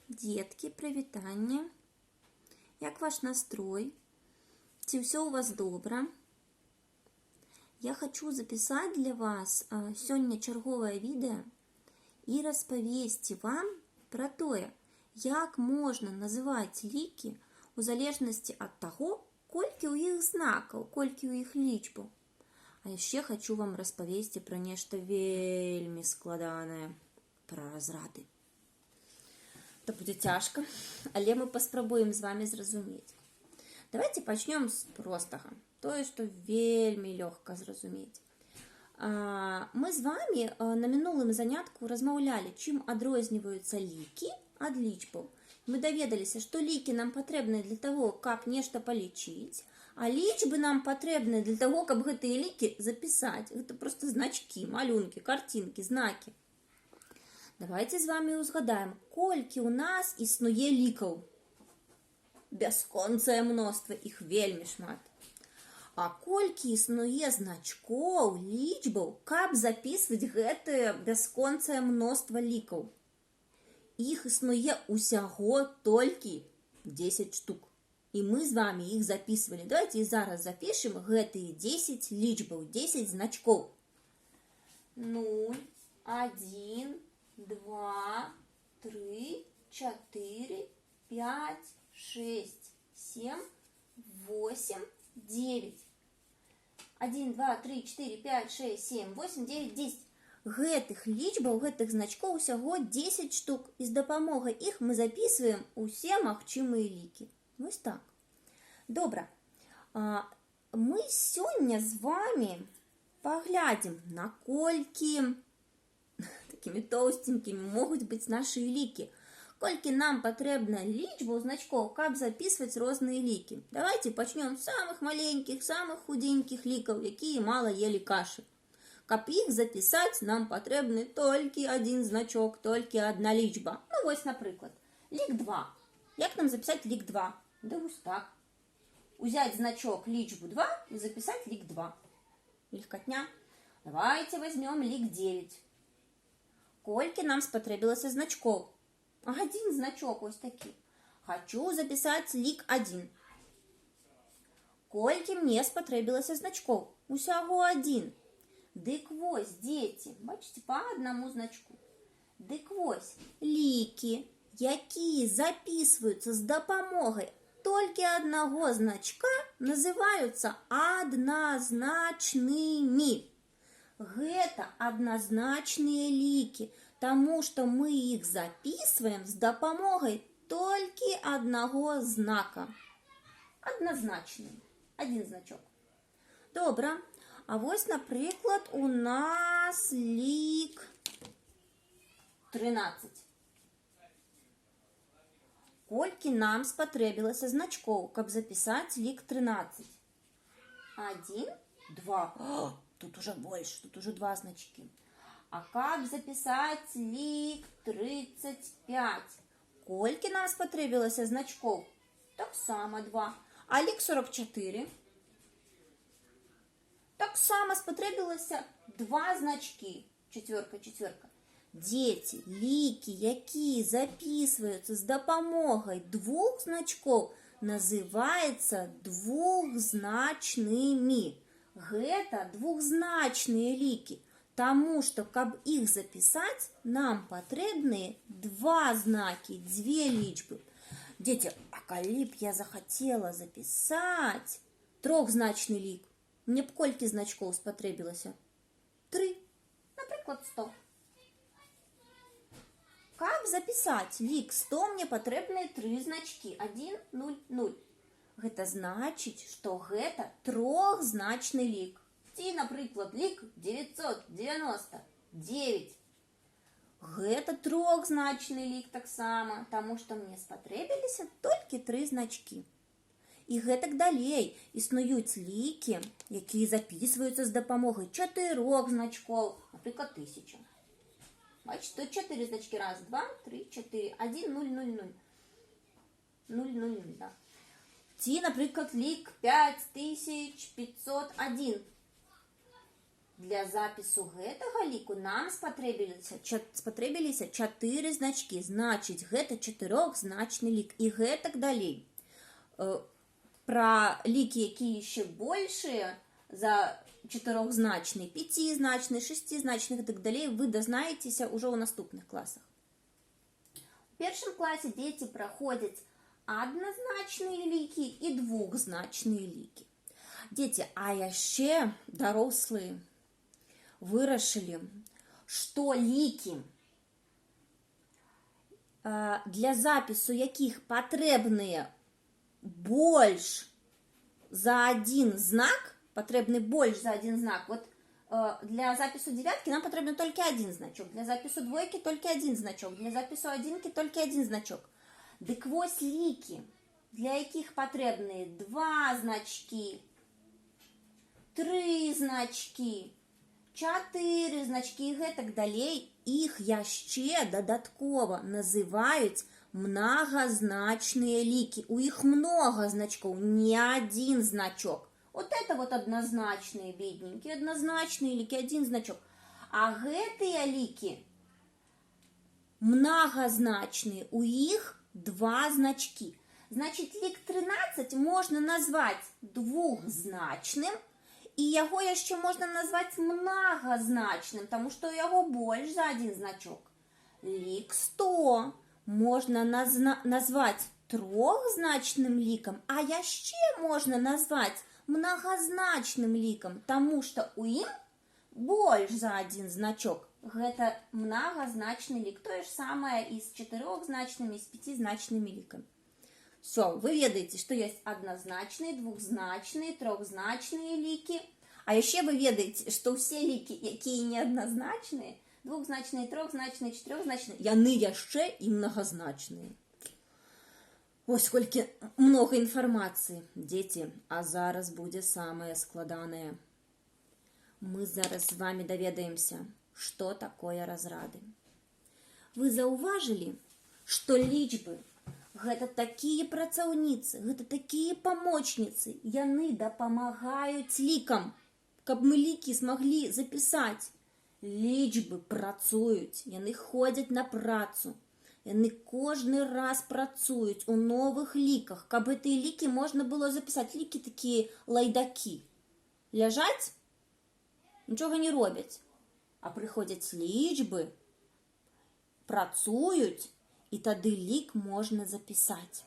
Детки, привітання. Як ваш настрой? Ці все у вас добре? Я хочу записать для вас сёння чарговае відео і распавесці вам пра тое, як можна называць лікі у залежнасці ад таго, колькі ў іх знакаў, колькі ў іх лічбаў. А яшчэ хочу вам распавесці пра нешта вельмі складанае, пра разрады. Это будет тяжко, але мы паспрабуем з вами зразумець. Давайте пачнём з простага, тое, што вельмі лёгка зразумець. Мы з вами на мінулым занятку размаўлялі, чым адрозніваюцца лікі ад лічбаў. Мы даведаліся, што лікі нам патрэбны для того, каб нешта палічыць, а лічбы нам патрэбны для того, каб гэтыя лікі запісаць. Гэта проста значкі, малюнкі, картинкі, знакі. Давайте з вами узгадаем, колькі ў нас існуе лікаў. Бясконцае мноства, іх вельмі шмат. А колькі існуе значкоў, лічбаў, каб запісваць гэтае бясконцае мноства лікаў? Іх існуе усяго толькі 10 штук. І мы з вами іх записывали. Давайте і зараз запишем гэтыя 10 лічбаў, 10 значкоў. 0, 1, 2, 3, 4, 5, 6, 7, 8, 9. 1, 2, 3, 4, 5, 6, 7, 8, 9, 10. Гэтых лічбаў, гэтых значкоў усяго 10 штук. І з дапамогай іх мы записываем усе магчымыя лікі. Вось так. Добра. Мы сёння з вами паглядзім, наколькі такими тоўстенькімі могуць быць нашы лікі. Колькі нам патрэбна лічбаў, значкоў, каб записваць розныя лікі. Давайте пачнём з самых маленькіх, самых худенькіх лікаў, якія мала елі кашы. Каб іх запісаць, нам патрэбны толькі один значок, толькі одна лічба. Ну вось, напрыклад, лік 2. Як нам запісаць лік 2? Да вось так. Узять значок лічбу 2 і запісаць лік 2. Легкотня. Давайте возьмем лік 9. Колькі нам спатрэбілася значкоў? Один значок ось такі. Хочу запісаць лік 1. Колькі мне спатрэбілася значкоў? Усяго 1. Дык вось, дзеці, бачыце, па аднаму значку. Дык вось, лікі, якія записываюцца з дапамогай толькі аднаго значка, называюцца адназначнымі. Гэта адназначныя лікі, таму што мы іх записываем з дапамогай толькі аднаго знака. Адназначны. Один значок. Добра. А вось, напрыклад, у нас лік 13. Колькі нам спатрэбілася значкоў, каб запісаць лік 13? 1, 2. Тут уже больше, тут уже 2 значки. А каб запісаць лік 35? Колькі нам спатрэбілася значкоў? Таксама 2. А лік 44? Таксама спатрэбілася 2 значки. Четверка, четверка. Дзеці, лікі, якія записываюцца з дапамогай 2 значкоў, называецца двухзначнымі. Гэта двухзначныя лікі, таму што, каб іх запісаць, нам патрэбныя 2 знакі, 2 лічбы. Дзеці, а калі б я захацела запісаць трохзначны лік, мне б колькі значкоў спатрэбілася? 3. Напрыклад, 100. Каб запісаць лік 100, мне патрэбныя 3 значкі. 1, 0, 0. Гэта значыць, што гэта трохзначны лік. Ці, напрыклад, лік 999. Гэта трохзначны лік таксама, таму што мне спатрэбіліся толькі 3 значкі. І гэтак далей існуюць лікі, якія записываюцца з дапамогай 4 значкоў, напрыклад, 1000. Бачите, тут 4 значки. 1, 2, 3, 4. 1, 0, 0, 0. 0, 0, 0, да. Ці, напрыклад, лік 5501. Для запісу гэтага ліку нам спатрэбіліся 4 значкі. Значыць, гэта 4-значны лік. І гэтак далей. Пра лікі, якія яшчэ большыя за 4-значны, 5-значны, 6-значны і так далей, вы дазнаецеся ўжо ў наступных класах. У першым класе дзеці праходзяць адназначныя лікі і 2-значныя лікі. Дзеці, а яшчэ дарослыя вырашылі, што лікі, для запісу якіх патрэбныя больш за один знак, вот для запісу девятки нам патрэбны толькі один значок, для запісу двойкі толькі один значок, для запісу адзінкі толькі один значок. Дык вось лікі, для якіх патрэбныя 2 значкі, 3 значкі, 4 значкі і гэтак далей, іх яшчэ дадаткова называюць многозначные лікі. У іх много значков, не один значок. Вот это вот однозначные, бедненькие, однозначные лікі, один значок. А гэтыя лікі многозначные, у іх 2 значки. Значит, лік 13 можна назваць двухзначным, і яго яшчэ можна назваць многозначным, тому што ў яго больш за один значок. Лік 100 можна назваць трохзначным лікам, а яшчэ можна назваць многозначным лікам, тому што ў ім больш за один значок. Гэта многозначны лік, тое ж самае і з 4-значнымі, і з 5-значнымі лікамі. Все, вы ведаеце, што ёсць адназначныя, двухзначныя, трохзначныя лікі, а яшчэ вы ведаеце, што ўсе лікі, якія неадназначныя, двухзначныя, трохзначныя, 4-значныя, яны яшчэ і многозначныя. Вось колькі много інфармацыі, дзеці, а зараз будзе самае складанае. Мы зараз з вами даведаемся, што такое разрады. Вы заўважылі, што лічбы гэта такія працаўніцы, гэта такія памочніцы, яны дапамагаюць лікам, каб мы лікі змаглі запісаць. Лічбы працуюць, яны ходзяць на працу, яны кожны раз працуюць у новых ліках, каб гэтыя лікі можна было запісаць. Лікі такія лайдакі. Ляжаць, нічога не робяць, а прыходзяць лічбы, працуюць, і тады лік можна запісаць.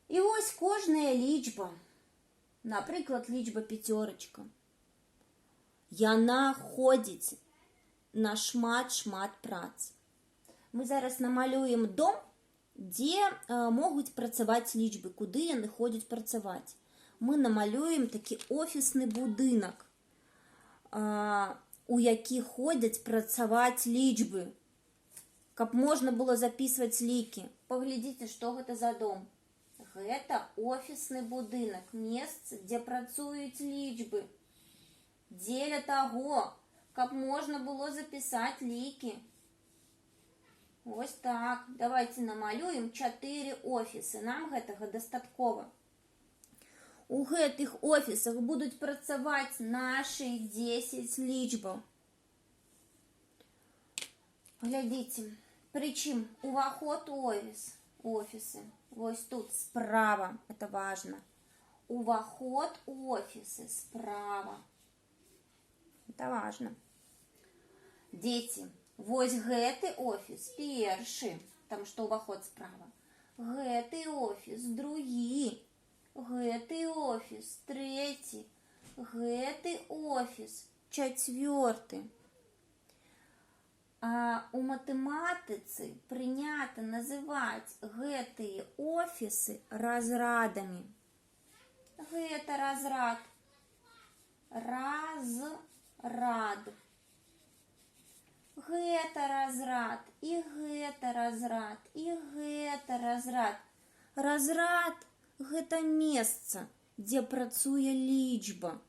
І вось кожная лічба, напрыклад, лічба 5, яна ходзіць на шмат прац. Мы зараз намалюем дом, дзе могуць працаваць лічбы, куды яны ходзяць працаваць. Мы намалюем такі офісны будынак, у які ходзяць працаваць лічбы, каб можна было записывать лікі. Паглядзіце, што гэта за дом. Гэта офісны будынак, месца, дзе працуюць лічбы. Дзеля таго, каб можна было запісаць лікі. Вось так. Давайте намалюем 4 офісы. Нам гэтага дастаткова. У гэтых офісах будуць працаваць нашы 10 лічбаў. Глядзіце. Причем уваход у офисы. Вот тут справа, это важно. Уваход у офисы справа. Это важно. Дети, вот гэты офис першы, потому что уваход справа. Гэты офис другі. Гэты офис трэці. Гэты офис 4. А у матэматыцы прынята называць гэтыя офісы разрадамі. Гэта разрад. Разрад. Гэта разрад. І гэта разрад. І гэта разрад. Разрад – гэта месца, дзе працуе лічба.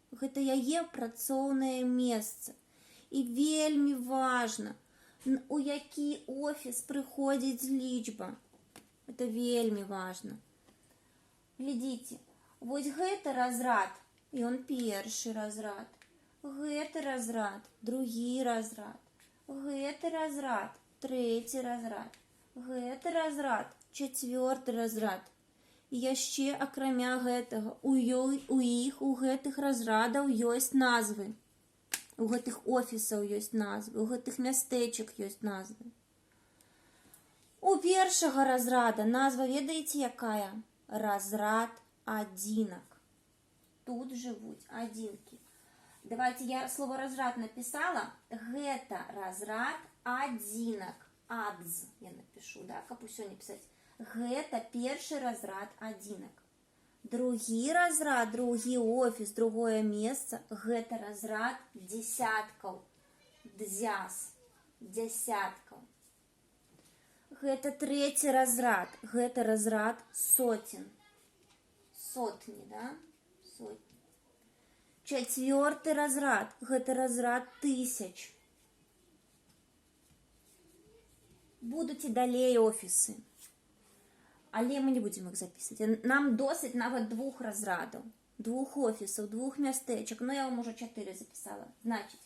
Гэта яе працоўнае месца. І вельмі важна, у які офіс прыходзіць лічба. Это вельмі важна. Глядзіце, вось гэты разрад Ён першы разрад. Гэты разрад, другі разрад. Гэты разрад, трэці разрад. Гэты разрад, чацвёрты разрад. І яшчэ, акрамя гэтага, у іх, у гэтых разрадаў ёсць назвы. У гэтых офісаў ёсць назвы, у гэтых мястэчак ёсць назвы. У першага разрада назва ведаеце якая? Разрад адзінак. Тут жывуць адзінкі. Давайте я слово разрад написала. Гэта разрад адзінак. Адз я напишу, да, каб усё не писать. Гэта першы разрад адзінак. Другі разрад, другі офіс, другое месца, гэта разрад дзесяткаў. Дзяс, дзясяткаў. Гэта трэці разрад, гэта разрад сотен. Сотні, да? Сотні. Чацвёрты разрад, гэта разрад тысяч. Будуць і далей офісы. Але мы не будем их записывать. Нам досыць нават двух разрадаў. Двух офісаў, двух мястэчак. Но я вам уже 4 записала. Значит,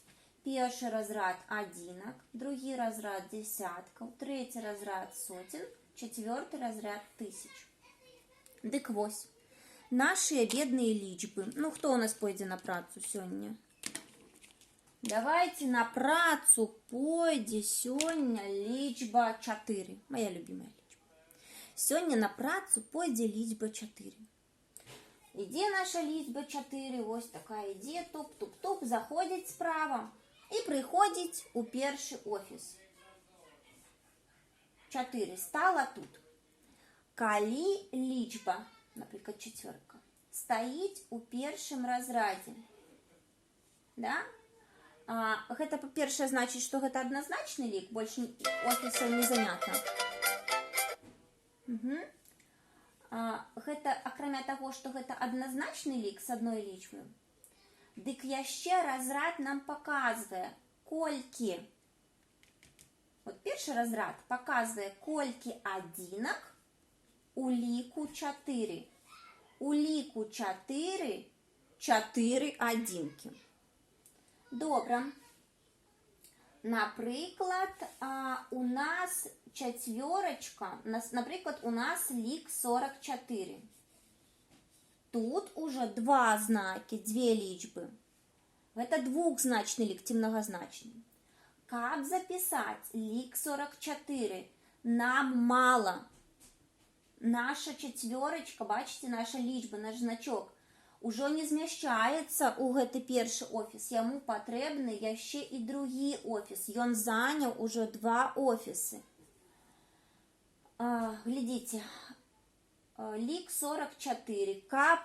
першы разрад адзінак, другі разрад дзесяткаў, трэці разрад сотен, чацвёрты разрад тысяч. Дык вось. Нашыя бедныя лічбы. Ну, хто у нас пойдзе на працу сёння? Давайте на працу пойдзе сёння лічба 4. Моя любимая лічба. Сёння на працу пойдзе лічба 4. Ідзе наша лічба 4, ось такая ідзе, туп-туп-туп, заходзіць справа і прыходзіць у першы офіс. 4 стала тут. Калі лічба, напрыклад, 4, стаіць у першым разрадзе, да? Гэта, па-першае, значыць, што гэта адназначны лік, больш офісаў не занята. Гэта, акрамя таго, што гэта адназначны лік з адной лічбы, дык яшчэ разрад нам паказвае, колькі. От першы разрад паказвае, колькі адзінак у ліку 4. У ліку 4 адзінкі. Добра. Напрыклад, у нас чацвёрачка, напрыклад, у нас лік 44. Тут уже два знакі, две лічбы. Гэта двухзначны лік ці многазначны. Каб запісаць лік 44, нам мала. Наша чацвёрачка, бачыце, наша лічба, наш значок, ужо не змяшчаецца ў гэты першы офіс. Яму патрэбны яшчэ і другі офіс. Ён заняў ужо 2 офісы. Глядзіце, лік 44, каб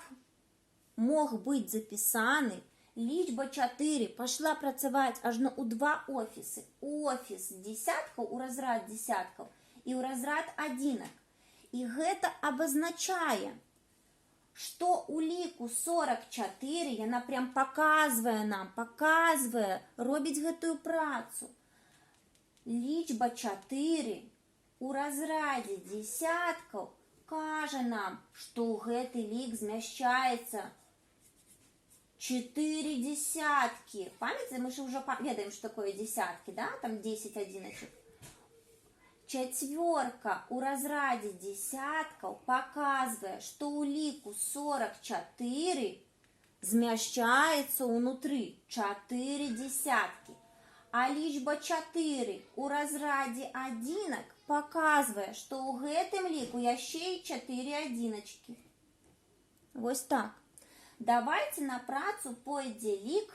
мог быць запісаны, лічба 4 пашла працаваць ажно ў 2 офісы. Офіс дзесяткаў, у разрад дзесяткаў і ў разрад адзінак. І гэта абазначае, што у ліку 44 яна прям паказвае нам, робіць гэтую працу. Лічба 4 у разрадзе дзесяткаў кажа нам, што ў гэты лік змяшчаецца 4 дзесяткі. Памятаеце, мы ж ўжо ведаем, што такое дзесяткі, да? Там 10 адзіначак. Чацвёрка у разрадзе дзесяткаў паказвае, што ў ліку 44 змяшчаецца ўнутры 4 дзесяткі. А лічба 4 у разрадзе адзінак паказвае, што ў гэтым ліку яшчэ і 4 адзіначкі. Вось так. Давайте на працу пойдзе лік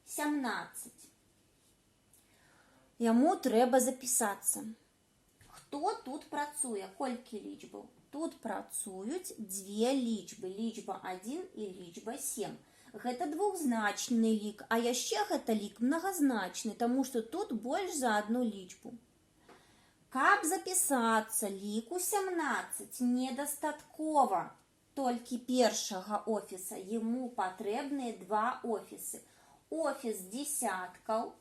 17. Яму трэба запісацца. Хто тут працуе? Колькі лічбаў? Тут працуюць 2 лічбы. Лічба 1 і лічба 7. Гэта двухзначны лік, а яшчэ гэта лік многазначны, таму што тут больш за одну лічбу. Каб запісацца ліку 17 недастаткова толькі першага офіса, яму патрэбныя 2 офісы. Офіс дзесяткаў,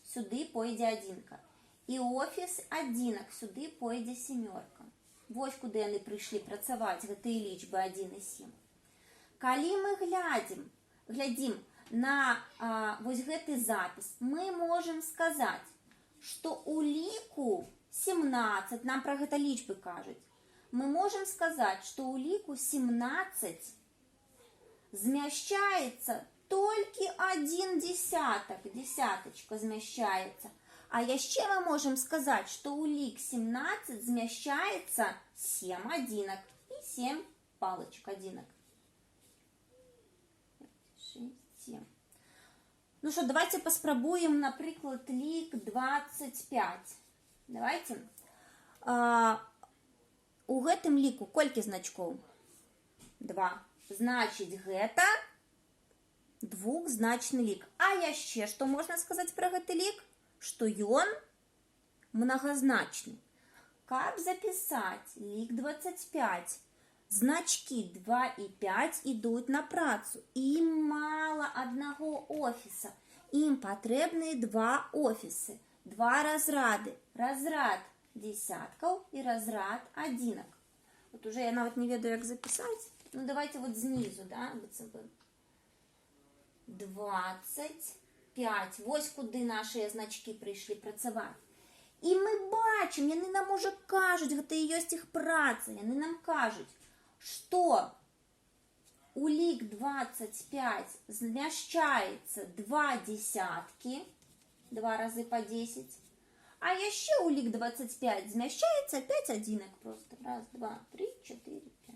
сюды пойдзе адзінка. І офіс адзінак, сюды пойдзе семёрка. Вось куды яны прыйшлі працаваць, гэтыя лічбы 1 і 7. Калі мы глядзім глядзім на вось гэты запіс, мы можам сказаць, што ў ліку 17, нам пра гэта лічбы кажуць, мы можам сказаць, што ў ліку 17 змяшчаецца толькі адзін дзесятак, дзесятачка змяшчаецца. А яшчэ мы можам сказаць, што ў лік 17 змяшчаецца 7 адзінак і 7 палачак адзінак. 6, 7. Ну что, давайте паспрабуем, напрыклад, лік 25. Давайте. У гэтым ліку колькі значкоў? 2. Значыць, гэта двухзначны лік. А яшчэ што можна сказаць пра гэты лік? Што ён многазначны. Каб запісаць лік 25, значки 2 и 5 идут на працу. Им мало одного офиса. Им потребны два офисы, два разрады. Разрад десятков и разрад одинок. Вот уже я нават не ведаю, як записать. Ну, давайте вот снизу, да, 25. Вось куды наши значки пришли працаваць. І мы бачым, яны нам уже кажуць, гэта і ёсць іх праца, яны нам кажуць, што у лік 25 змяшчаецца 2 дзесяткі, 2 разы по 10, а яшчэ у лік 25 змяшчаецца 5 адзінак просто. Раз, два, три, 4, 5.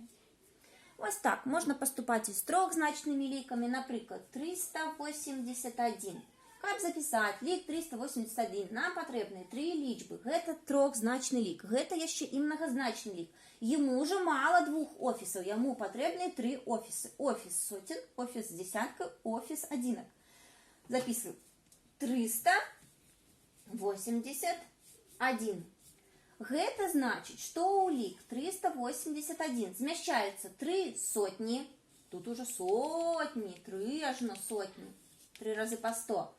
Ось так, можна паступаць і з трохзначнымі лікамі, напрыклад, 381. Каб запісаць лік 381, нам патрэбны 3 лічбы. Гэта трохзначны лік. Гэта яшчэ і многазначны лік. Яму ўжо мала двух офісаў, яму патрэбны 3 офісы. Офіс сотен, офіс дзесяткаў, офіс адзінак. Записываю. 381. Гэта значыць, што ў лік 381 змяшчаецца 3 сотні. Тут уже сотні, 3 ажно сотні. 3 разы по 100.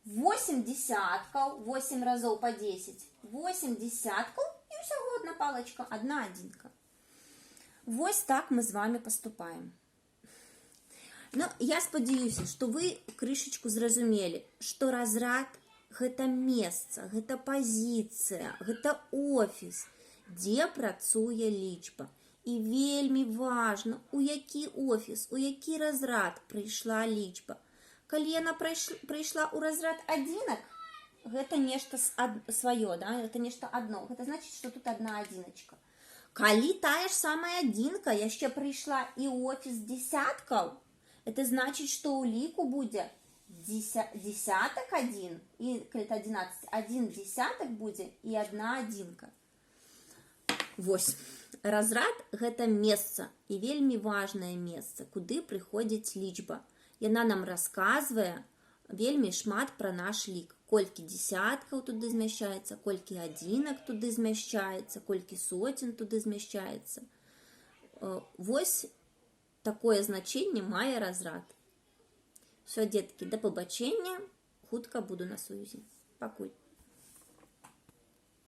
8 десятков, 8 разов по 10, 8 десятков и всего одна палочка, одна одинка. Вось так мы с вами поступаем. Ну, я спадзяюся, что вы крышечку зразумелі, что разрад гэта месца, гэта позиция, гэта офіс, дзе працуе лічба. І вельмі важна, у які офіс, у які разрад прыйшла лічба. Калі яна прыйшла ў разрад адзінак, гэта нешта сваё, да? Гэта нешта адно. Гэта значыць, што тут одна адзіначка. Калі тая ж самая адзінка яшчэ прыйшла і ў офіс дзесяткаў, это значыць, што ў ліку будзе дзесятак адзін, і калі это 11, адзін дзесятак будзе і одна адзінка. Вось. Разрад – гэта месца, і вельмі важнае месца, куды прыходзіць лічба. Яна нам расказвае вельмі шмат пра наш лік. Колькі дзесяткаў туды змяшчаецца, колькі адзінак туды змяшчаецца, колькі сотен туды змяшчаецца. Вось такое значэнне мае разрад. Всё, дзеткі, да пабачэння. Хутка буду на сувязі. Пакуль.